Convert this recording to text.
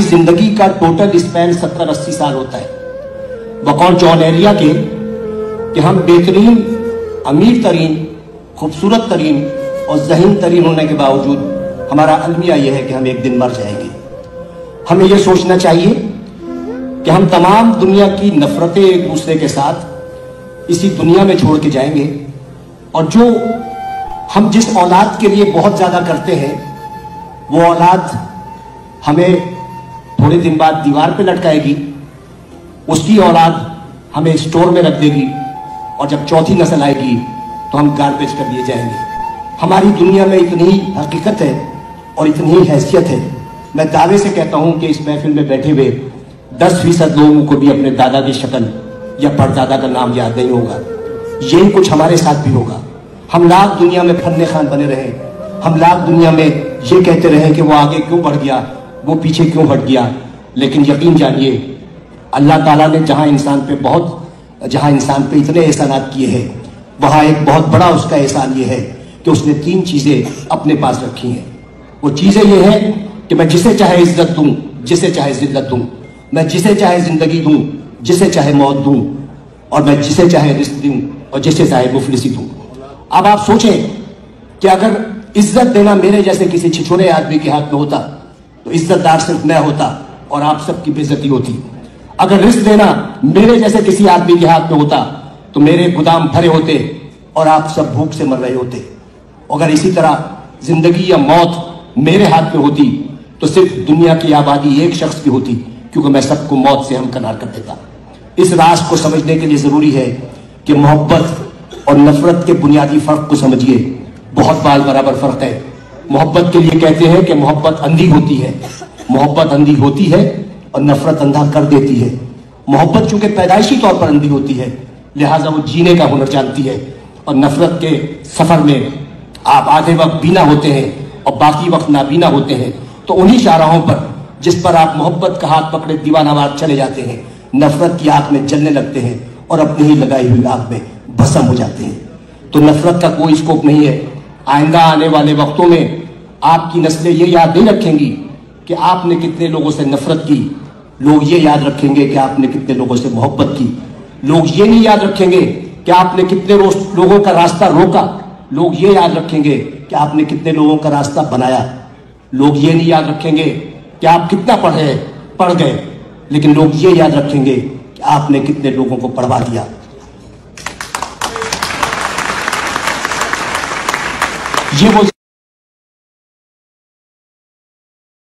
जिंदगी का total span 70-80 साल होता है बकौल जॉन एरिया के कि हम बेहतरीन, अमीर तरीन, खूबसूरत तरीन और ज़हीन तरीन होने के बावजूद हमारा अलमिया यह है कि हम एक दिन मर जाएंगे। हमें यह सोचना चाहिए कि हम तमाम दुनिया की नफरतें एक दूसरे के साथ इसी दुनिया में छोड़ के जाएंगे, और जो हम जिस औलाद के लिए बहुत ज़्यादा करते हैं वो औलाद हमें थोड़े दिन बाद दीवार पे लटकाएगी, उसकी औलाद हमें स्टोर में रख देगी, और जब चौथी नस्ल आएगी तो हम गार्बेज कर दिए जाएंगे। हमारी दुनिया में इतनी ही हकीकत है और इतनी ही हैसियत है। मैं दावे से कहता हूं कि इस महफिल में बैठे हुए 10% लोगों को भी अपने दादा की शक्ल या परदादा का नाम याद नहीं होगा। यही कुछ हमारे साथ भी होगा। हम लाख दुनिया में फन्ने खान बने रहे, हम लाख दुनिया में ये कहते रहे कि वो आगे क्यों बढ़ गया, वो पीछे क्यों हट गया, लेकिन यकीन जानिए अल्लाह ताला ने जहां इंसान पे इतने एहसानात किए हैं, वहां एक बहुत बड़ा उसका एहसान ये है कि उसने 3 चीजें अपने पास रखी हैं। वो चीजें ये हैं कि मैं जिसे चाहे इज्जत दूं, जिसे चाहे जिल्लत दूं, मैं जिसे चाहे जिंदगी दूं, जिसे चाहे मौत दूं, और मैं जिसे चाहे रिस्क दूं और जिसे चाहे मुफलिसी दूं। अब आप सोचें कि अगर इज्जत देना मेरे जैसे किसी छिछोरे आदमी के हाथ में होता तो इज्जतदार सिर्फ मैं होता और आप सबकी बेइज्जती होती। अगर रिस्क देना मेरे जैसे किसी आदमी के हाथ में होता तो मेरे गोदाम भरे होते और आप सब भूख से मर रहे होते। अगर इसी तरह जिंदगी या मौत मेरे हाथ में होती तो सिर्फ दुनिया की आबादी एक शख्स की होती, क्योंकि मैं सबको मौत से हमकनार कर देता। इस राज को समझने के लिए जरूरी है कि मोहब्बत और नफरत के बुनियादी फर्क को समझिए। बहुत बाल बराबर फर्क है। मोहब्बत के लिए कहते हैं कि मोहब्बत अंधी होती है, मोहब्बत अंधी होती है और नफरत अंधा कर देती है। मोहब्बत चूंकि पैदाइशी तौर पर अंधी होती है, लिहाजा वो जीने का हुनर जानती है, और नफरत के सफर में आप आधे वक्त बीना होते हैं और बाकी वक्त नाबीना होते हैं। तो उन्हीं शाहराहों पर जिस पर आप मोहब्बत का हाथ पकड़े दीवानावार चले जाते हैं, नफरत की आग में जलने लगते हैं और अपनी ही लगाई हुई आग में भस्म हो जाते हैं। तो नफरत का कोई स्कोप नहीं है। आइंदा आने वाले वक्तों में आपकी नस्लें ये याद नहीं रखेंगी कि आपने कितने लोगों से नफरत की, लोग ये याद रखेंगे कि आपने कितने लोगों से मोहब्बत की। लोग ये नहीं याद रखेंगे कि आपने कितने लोगों का रास्ता रोका, लोग ये याद रखेंगे कि आपने कितने लोगों का रास्ता बनाया। लोग ये नहीं याद रखेंगे कि आप कितना पढ़ गए, लेकिन लोग ये याद रखेंगे कि आपने कितने लोगों को पढ़वा दिया। ये वो